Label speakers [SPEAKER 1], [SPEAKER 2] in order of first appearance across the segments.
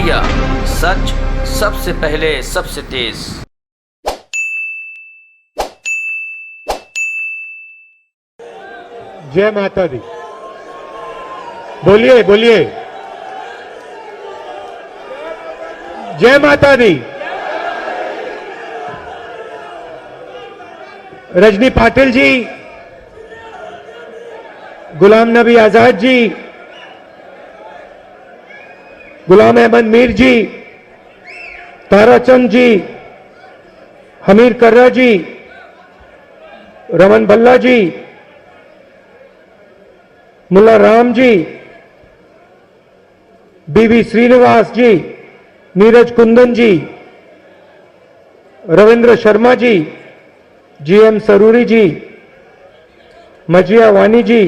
[SPEAKER 1] India, सच सबसे पहले सबसे तेज।
[SPEAKER 2] जय माता दी। बोलिए बोलिए, जय माता दी। रजनी पाटिल जी, गुलाम नबी आजाद जी, गुलाम अहमद मीर जी, ताराचंद जी, हमीर कर्रा जी, रमन भल्ला जी, मुल्ला राम जी, बीवी श्रीनिवास जी, नीरज कुंदन जी, रविंद्र शर्मा जी, जीएम सरूरी जी, मजिया वानी जी,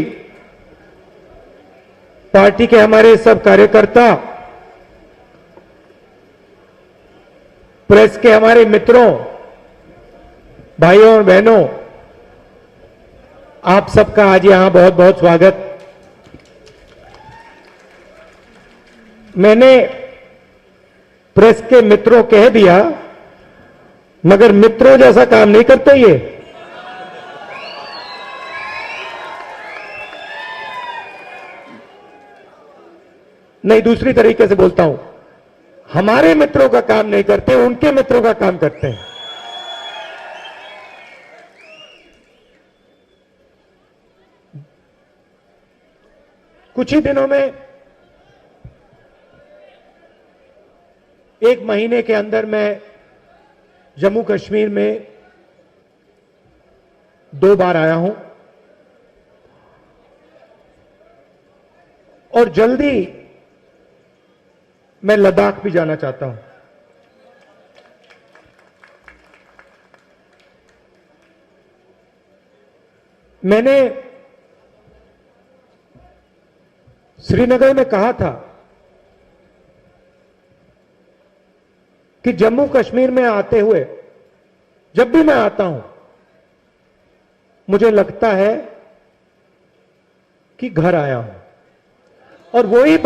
[SPEAKER 2] पार्टी के हमारे सब कार्यकर्ता, प्रेस के हमारे मित्रों, भाइयों और बहनों, आप सबका आज यहां बहुत बहुत स्वागत। मैंने प्रेस के मित्रों कह दिया, मगर मित्रों जैसा काम नहीं करते ये। नहीं, दूसरी तरीके से बोलता हूं, हमारे मित्रों का काम नहीं करते, उनके मित्रों का काम करते हैं। कुछ ही दिनों में, एक महीने के अंदर मैं जम्मू कश्मीर में 2 बार आया हूं और जल्दी मैं लद्दाख भी जाना चाहता हूं। मैंने श्रीनगर में कहा था कि जम्मू कश्मीर में आते हुए, जब भी मैं आता हूं, मुझे लगता है कि घर आया हूं। और वही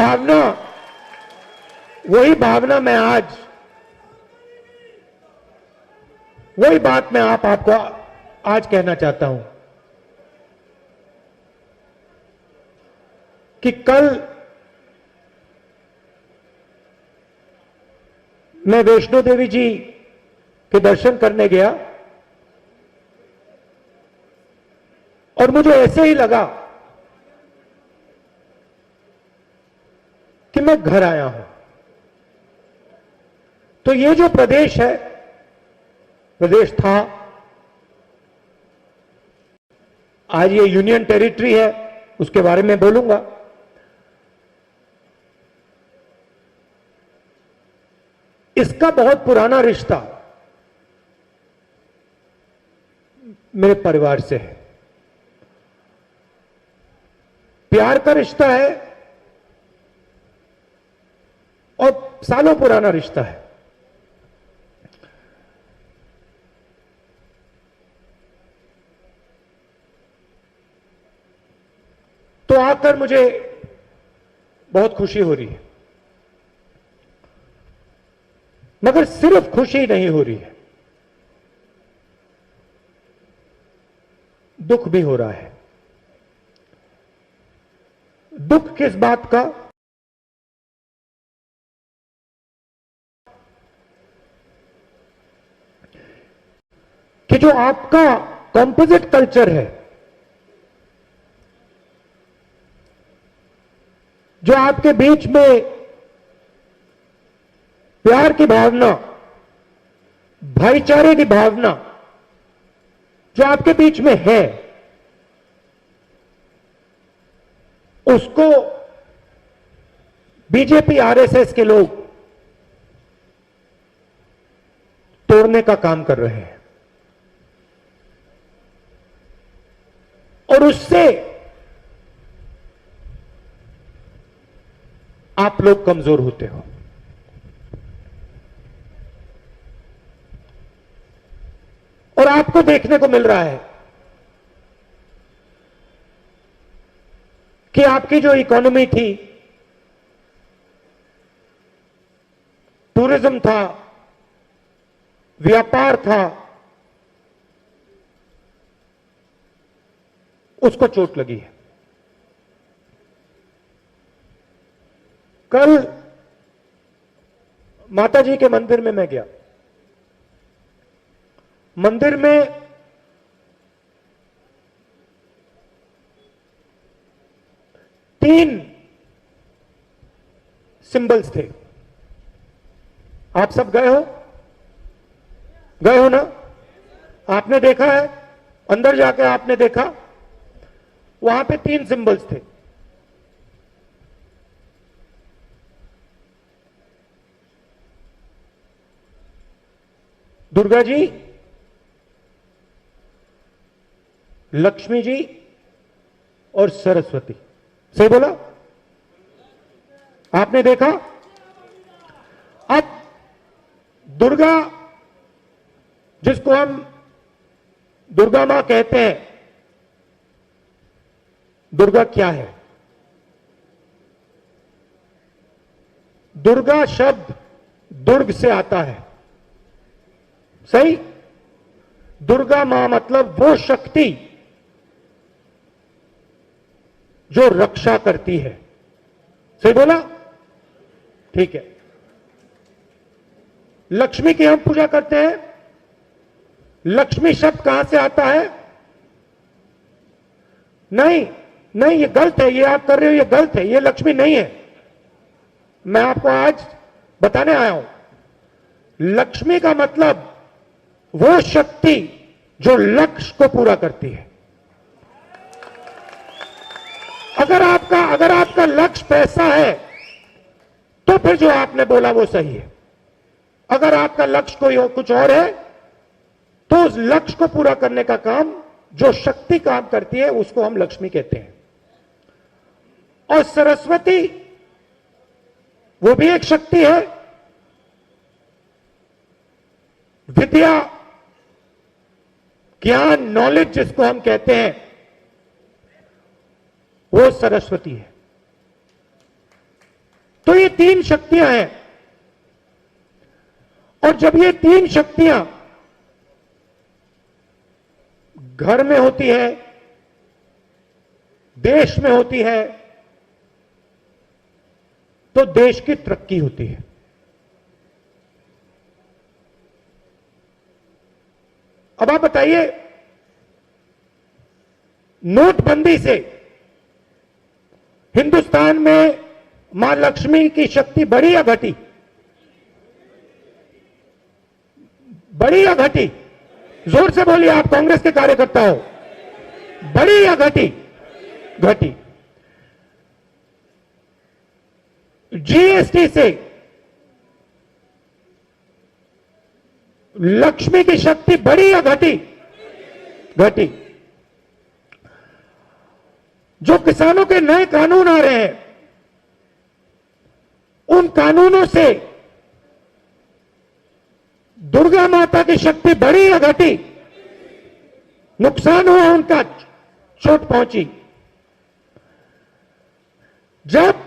[SPEAKER 2] भावना मैं आज, वही बात मैं आपको आज कहना चाहता हूं कि कल मैं वैष्णो देवी जी के दर्शन करने गया और मुझे ऐसे ही लगा कि मैं घर आया हूं। तो ये जो प्रदेश है, प्रदेश था, आज ये यूनियन टेरिटरी है, उसके बारे में बोलूंगा। इसका बहुत पुराना रिश्ता मेरे परिवार से है, प्यार का रिश्ता है और सालों पुराना रिश्ता है। तो आकर मुझे बहुत खुशी हो रही है, मगर सिर्फ खुशी नहीं हो रही है, दुख भी हो रहा है। दुख किस बात का? कि जो आपका कॉम्पोजिट कल्चर है, जो आपके बीच में प्यार की भावना, भाईचारे की भावना जो आपके बीच में है, उसको बीजेपी आरएसएस के लोग तोड़ने का काम कर रहे हैं और उससे आप लोग कमजोर होते हो। और आपको देखने को मिल रहा है कि आपकी जो इकोनॉमी थी, टूरिज्म था, व्यापार था, उसको चोट लगी है। कल माता जी के मंदिर में मैं गया। मंदिर में तीन सिंबल्स थे। आप सब गए हो? गए हो ना? आपने देखा है? अंदर जाकर आपने देखा? वहां पे तीन सिंबल्स थे। दुर्गा जी, लक्ष्मी जी और सरस्वती। सही बोला? आपने देखा? अब दुर्गा, जिसको हम दुर्गा मां कहते हैं, दुर्गा क्या है? दुर्गा शब्द दुर्ग से आता है। सही? दुर्गा मां मतलब वो शक्ति जो रक्षा करती है। सही बोला? ठीक है। लक्ष्मी की हम पूजा करते हैं। लक्ष्मी शब्द कहां से आता है? नहीं नहीं, ये गलत है, ये आप कर रहे हो, ये गलत है, ये लक्ष्मी नहीं है। मैं आपको आज बताने आया हूं, लक्ष्मी का मतलब वो शक्ति जो लक्ष्य को पूरा करती है। अगर आपका लक्ष्य पैसा है तो फिर जो आपने बोला वो सही है। अगर आपका लक्ष्य कोई कुछ और है तो उस लक्ष्य को पूरा करने का काम जो शक्ति काम करती है उसको हम लक्ष्मी कहते हैं। और सरस्वती वो भी एक शक्ति है। विद्या, ज्ञान, नॉलेज जिसको हम कहते हैं वो सरस्वती है। तो ये तीन शक्तियां हैं। और जब ये तीन शक्तियां घर में होती है, देश में होती है, तो देश की तरक्की होती है। अब आप बताइए, नोटबंदी से हिंदुस्तान में मां लक्ष्मी की शक्ति बढ़ी या घटी? बढ़ी या घटी? जोर से बोलिए, आप कांग्रेस के कार्यकर्ता हो। बढ़ी या घटी? घटी। जीएसटी से लक्ष्मी की शक्ति बढ़ी या घटी? घटी। जो किसानों के नए कानून आ रहे हैं, उन कानूनों से दुर्गा माता की शक्ति बढ़ी या घटी? नुकसान हुआ उनका, चोट पहुंची। जब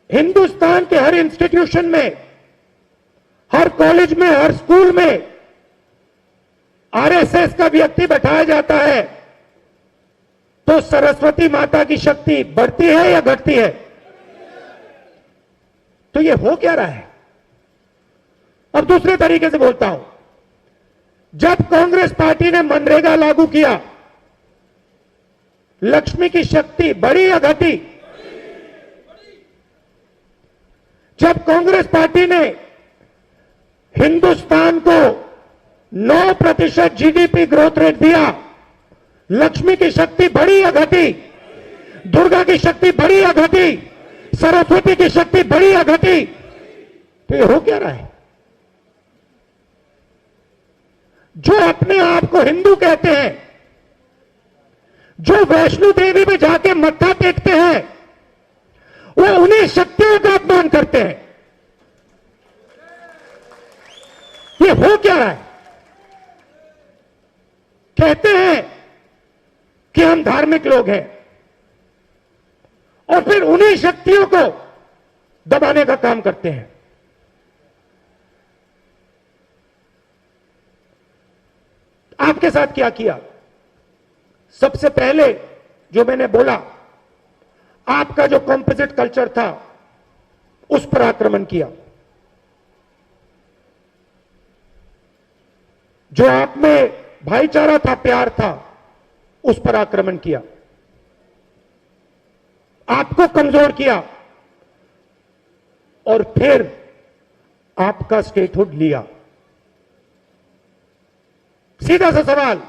[SPEAKER 2] हिंदुस्तान के हर इंस्टीट्यूशन में, हर कॉलेज में, हर स्कूल में आरएसएस का व्यक्ति बैठाया जाता है, तो सरस्वती माता की शक्ति बढ़ती है या घटती है? तो ये हो क्या रहा है? अब दूसरे तरीके से बोलता हूं, जब कांग्रेस पार्टी ने मनरेगा लागू किया, लक्ष्मी की शक्ति बढ़ी या घटी? जब कांग्रेस पार्टी ने हिंदुस्तान को 9% जीडीपी ग्रोथ रेट दिया, लक्ष्मी की शक्ति बढ़ी या घटी? दुर्गा की शक्ति बढ़ी या घटी? सरस्वती की शक्ति बढ़ी या घटी? तो ये हो क्या रहा है? जो अपने आप को हिंदू कहते हैं, जो वैष्णो देवी में जाके मत्था टेकते हैं, वो उन्हीं शक्तियों का अपमान करते हैं। ये हो क्या रहा है? कहते हैं कि हम धार्मिक लोग हैं और फिर उन्हीं शक्तियों को दबाने का काम करते हैं। आपके साथ क्या किया? सबसे पहले जो मैंने बोला, आपका जो कॉम्पोजिट कल्चर था उस पर आक्रमण किया। जो आप में भाईचारा था, प्यार था, उस पर आक्रमण किया, आपको कमजोर किया और फिर आपका स्टेटहुड लिया। सीधा सा सवाल,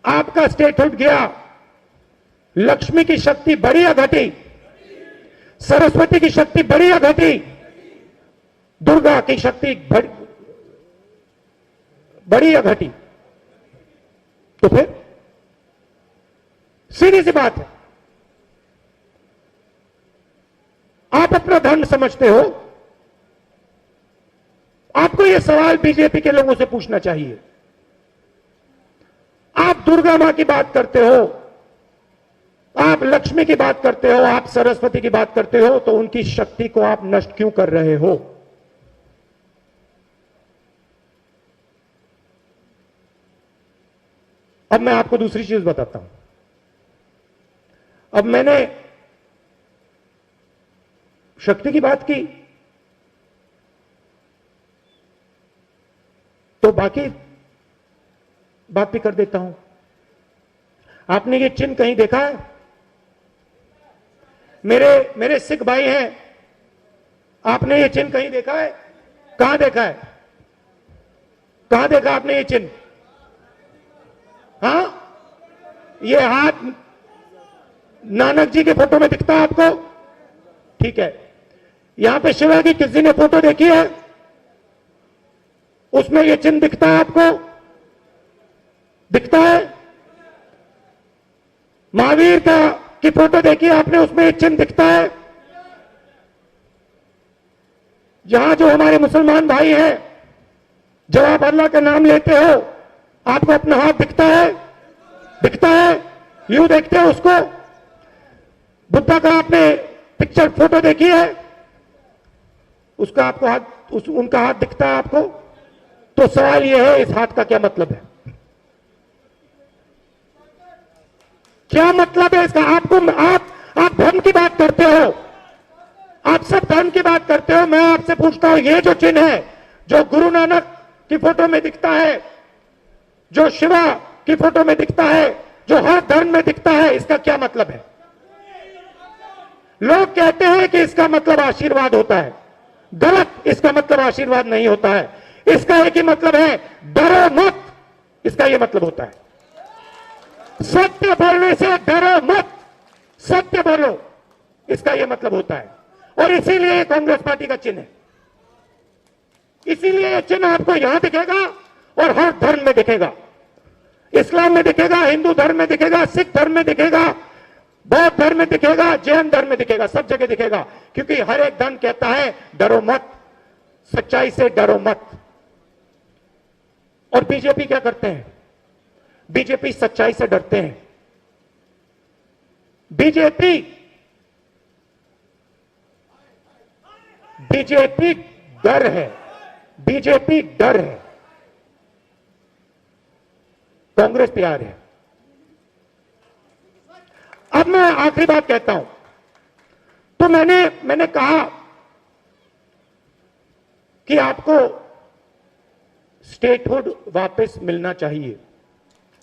[SPEAKER 2] आपका स्टेटहुड गया, लक्ष्मी की शक्ति बढ़ी या घटी? सरस्वती की शक्ति बढ़ी या घटी? दुर्गा की शक्ति बढ़ी या घटी? तो फिर सीधी सी बात है, आप अपना धर्म समझते हो, आपको यह सवाल बीजेपी के लोगों से पूछना चाहिए। आप दुर्गा मां की बात करते हो, आप लक्ष्मी की बात करते हो, आप सरस्वती की बात करते हो, तो उनकी शक्ति को आप नष्ट क्यों कर रहे हो? अब मैं आपको दूसरी चीज बताता हूं। अब मैंने शक्ति की बात की, तो बाकी बात भी कर देता हूं। आपने ये चिन्ह कहीं देखा है? मेरे सिख भाई हैं, आपने ये चिन्ह कहीं देखा है? कहां देखा है? कहां देखा आपने ये चिन्ह? हाँ, ये हाथ नानक जी के फोटो में दिखता है आपको? ठीक है। यहां पे शिवा की किसी ने फोटो देखी है? उसमें ये चिन्ह दिखता है आपको? दिखता है? महावीर की फोटो देखी है आपने? उसमें ये चिन्ह दिखता है? यहां जो हमारे मुसलमान भाई हैं, जब आप अल्लाह का नाम लेते हो, आपको अपना हाथ दिखता है? दिखता है? यूं देखते हो उसको? बुद्धा का आपने पिक्चर फोटो देखी है? उसका आपको हाथ, उनका हाथ दिखता है आपको? तो सवाल यह है, इस हाथ का क्या मतलब है? क्या मतलब है इसका? आप धर्म की बात करते हो, आप सब धर्म की बात करते हो। मैं आपसे पूछता हूं, ये जो चिन्ह है, जो गुरु नानक की फोटो में दिखता है, जो शिवा की फोटो में दिखता है, जो हर धर्म में दिखता है, इसका क्या मतलब है? लोग कहते हैं कि इसका मतलब आशीर्वाद होता है। गलत, इसका मतलब आशीर्वाद नहीं होता है। इसका एक ही मतलब है, डरो मत, इसका यह मतलब होता है। सत्य बोलने से डरो मत, सत्य बोलो, इसका यह मतलब होता है। और इसीलिए ये कांग्रेस पार्टी का चिन्ह है। इसीलिए यह चिन्ह आपको यहां दिखेगा और हर धर्म में दिखेगा। इस्लाम में दिखेगा, हिंदू धर्म में दिखेगा, सिख धर्म में दिखेगा, बौद्ध धर्म में दिखेगा, जैन धर्म में दिखेगा, सब जगह दिखेगा। क्योंकि हर एक धर्म कहता है डरो मत, सच्चाई से डरो मत। और बीजेपी क्या करते हैं? बीजेपी सच्चाई से डरते हैं। बीजेपी डर है, बीजेपी डर है, कांग्रेस प्यार है। अब मैं आखिरी बात कहता हूं। तो मैंने कहा कि आपको स्टेटहुड वापस मिलना चाहिए।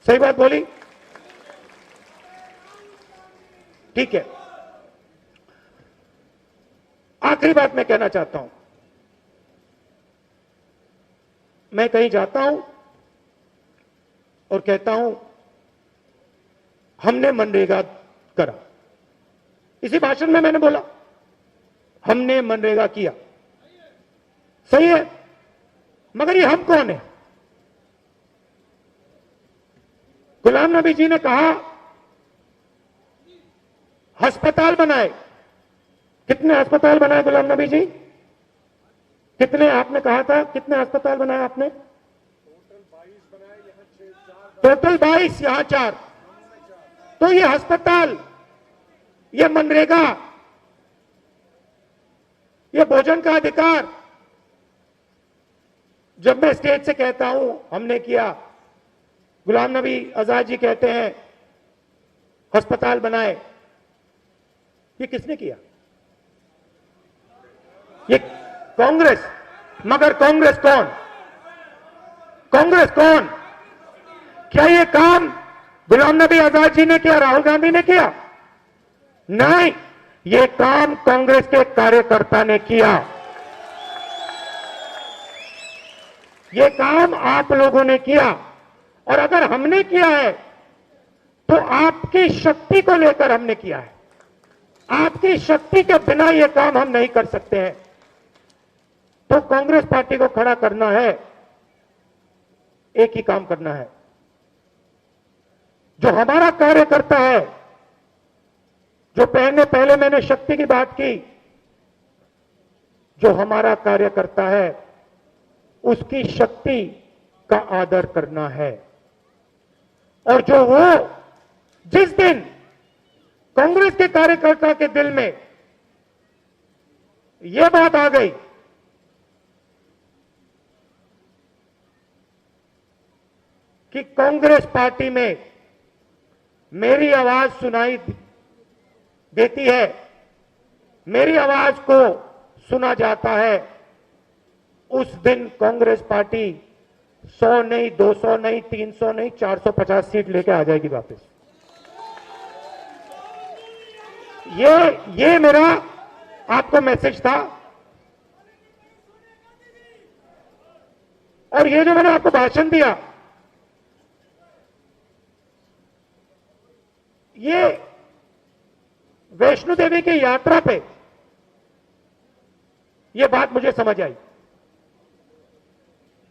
[SPEAKER 2] सही बात बोली? ठीक है। आखिरी बात मैं कहना चाहता हूं। मैं कहीं जाता हूं और कहता हूं हमने मनरेगा करा। इसी भाषण में मैंने बोला हमने मनरेगा किया। सही है, मगर ये हम कौन है? गुलाम नबी जी ने कहा अस्पताल बनाए। कितने अस्पताल बनाए गुलाम नबी जी? कितने? आपने कहा था कितने अस्पताल बनाए आपने? टोटल 22, यहां 4। तो ये अस्पताल, ये मनरेगा, ये भोजन का अधिकार, जब मैं स्टेज से कहता हूं हमने किया, गुलाम नबी आजाद जी कहते हैं अस्पताल बनाए, ये किसने किया? ये कांग्रेस। मगर कांग्रेस कौन? कांग्रेस कौन? क्या ये काम गुलाम नबी आजाद जी ने किया, राहुल गांधी ने किया? नहीं, ये काम कांग्रेस के कार्यकर्ता ने किया। ये काम आप लोगों ने किया। और अगर हमने किया है तो आपकी शक्ति को लेकर हमने किया है। आपकी शक्ति के बिना यह काम हम नहीं कर सकते हैं। तो कांग्रेस पार्टी को खड़ा करना है, एक ही काम करना है। जो हमारा कार्यकर्ता है, जो पहले मैंने शक्ति की बात की, जो हमारा कार्यकर्ता है उसकी शक्ति का आदर करना है। और जो वो जिस दिन कांग्रेस के कार्यकर्ता के दिल में यह बात आ गई कि कांग्रेस पार्टी में मेरी आवाज सुनाई देती है, मेरी आवाज को सुना जाता है, उस दिन कांग्रेस पार्टी 100 नहीं, 200 नहीं, 300 नहीं, 450 सीट लेके आ जाएगी वापस। ये मेरा आपको मैसेज था। और ये जो मैंने आपको भाषण दिया, ये वैष्णो देवी की यात्रा पे ये बात मुझे समझ आई।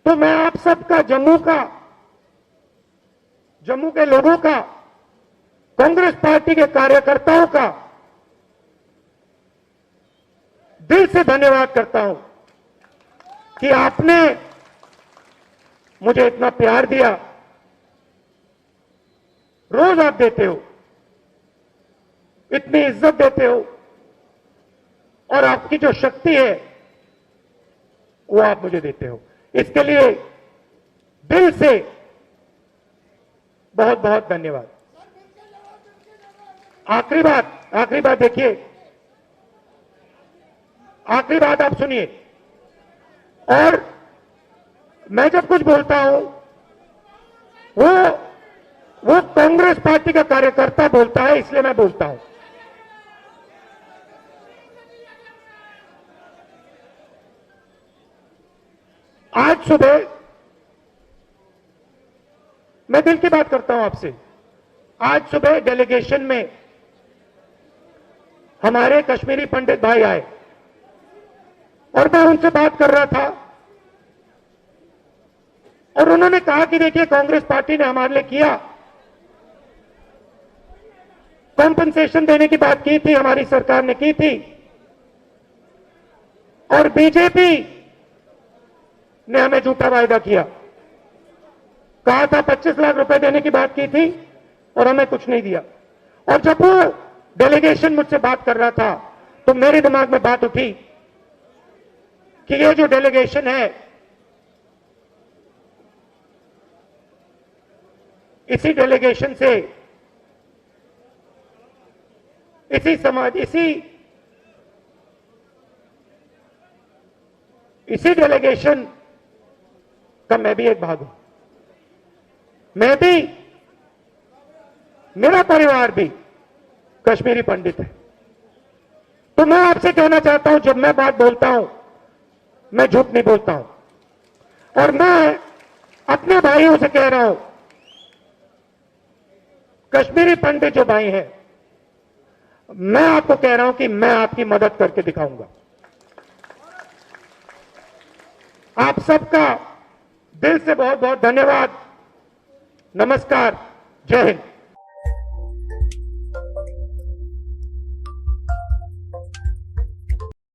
[SPEAKER 2] तो मैं आप सबका, जम्मू के लोगों का, कांग्रेस पार्टी के कार्यकर्ताओं का दिल से धन्यवाद करता हूं कि आपने मुझे इतना प्यार दिया। रोज आप देते हो, इतनी इज्जत देते हो, और आपकी जो शक्ति है वो आप मुझे देते हो। इसके लिए दिल से बहुत बहुत धन्यवाद। आखिरी बात देखिए, आखिरी बात आप सुनिए। और मैं जब कुछ बोलता हूं वो कांग्रेस पार्टी का कार्यकर्ता बोलता है, इसलिए मैं बोलता हूं। आज सुबह मैं दिल की बात करता हूं आपसे। आज सुबह डेलीगेशन में हमारे कश्मीरी पंडित भाई आए और मैं उनसे बात कर रहा था और उन्होंने कहा कि देखिए, कांग्रेस पार्टी ने हमारे लिए किया, कॉम्पनसेशन देने की बात की थी, हमारी सरकार ने की थी, और बीजेपी ने हमें झूठा वायदा किया। कहा था 25 लाख रुपए देने की बात की थी और हमें कुछ नहीं दिया। और जब वो डेलीगेशन मुझसे बात कर रहा था तो मेरे दिमाग में बात उठी कि ये जो डेलीगेशन है, इसी डेलीगेशन से, इसी समाज, इसी डेलीगेशन का मैं भी एक भाग हूं। मैं भी, मेरा परिवार भी कश्मीरी पंडित है। तो मैं आपसे कहना चाहता हूं, जब मैं बात बोलता हूं मैं झूठ नहीं बोलता हूं। और मैं अपने भाइयों से कह रहा हूं, कश्मीरी पंडित जो भाई हैं, मैं आपको कह रहा हूं कि मैं आपकी मदद करके दिखाऊंगा। आप सबका दिल से बहुत बहुत धन्यवाद। नमस्कार, जय हिंद।